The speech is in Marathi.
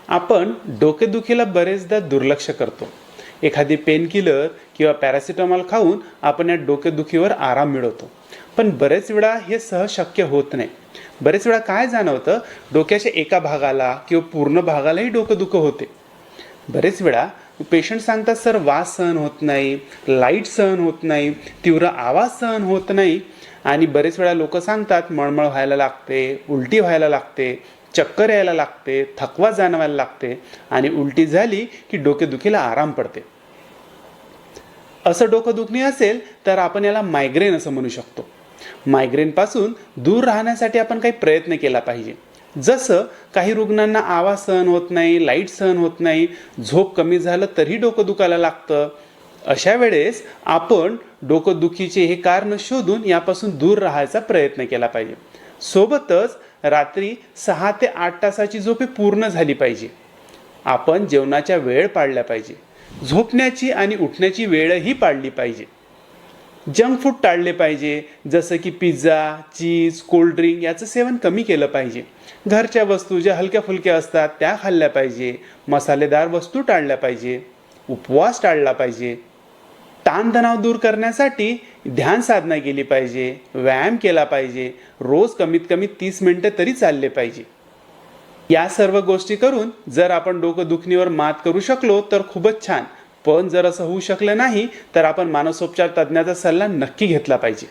आपण डोकेदुखीला बरेचदा दुर्लक्ष करतो. एखादी पेनकिलर किंवा पॅरासिटामॉल खाऊन आपण या डोकेदुखीवर आराम मिळवतो. पण बरेच वेळा हे सहज शक्य होत नाही. बरेच वेळा काय जाणवतं, डोक्याच्या एका भागाला किंवा पूर्ण भागालाही डोकेदुखी होते. बरेच वेळा पेशंट सांगतात, सर वास सहन होत नाही, लाईट सहन होत नाही, तीव्र आवाज सहन होत नाही. आणि बरेच वेळा लोक सांगतात मळमळ व्हायला लागते, उलटी व्हायला लागते, चक्कर यायला लागते, थकवा जाणवायला लागते आणि उलटी झाली की डोकेदुखीला आराम पडते. असं डोकं दुखणे असेल तर आपण याला मायग्रेन असं म्हणू शकतो. मायग्रेनपासून दूर राहण्यासाठी आपण काही प्रयत्न केला पाहिजे. जसं काही रुग्णांना आवाज सहन होत नाही, लाईट सहन होत नाही, झोप कमी झालं तरी डोकं दुखायला लागतं. अशा वेळेस आपण डोकंदुखीचे हे कारण शोधून यापासून दूर राहायचा प्रयत्न केला पाहिजे. सोबतच रात्री 6 ते 8 तासाची झोप ही पूर्ण झाली पाहिजे. आपण जेवणाच्या वेळ पाळल्या पाहिजे. झोपण्याची आणि उठण्याची वेळही पाळली पाहिजे. जंक फूड टाळले पाहिजे, जसं की पिझ्झा, चीज, कोल्ड्रिंक याचं सेवन कमी केलं पाहिजे. घरच्या वस्तू ज्या हलक्या फुलक्या असतात त्या खाल्ल्या पाहिजे. मसालेदार वस्तू टाळल्या पाहिजे. उपवास टाळला पाहिजे. ताणतणाव दूर करण्यासाठी ध्यान साधना केली पाहिजे, व्यायाम केला पाहिजे. रोज कमीत कमी 30 मिनिटं तरी चालले पाहिजे. या सर्व गोष्टी करून जर आपण डोकं दुखणीवर मात करू शकलो तर खूपच छान. पण जर असं होऊ शकलं नाही तर आपण मानसोपचार तज्ज्ञाचा सल्ला नक्की घेतला पाहिजे.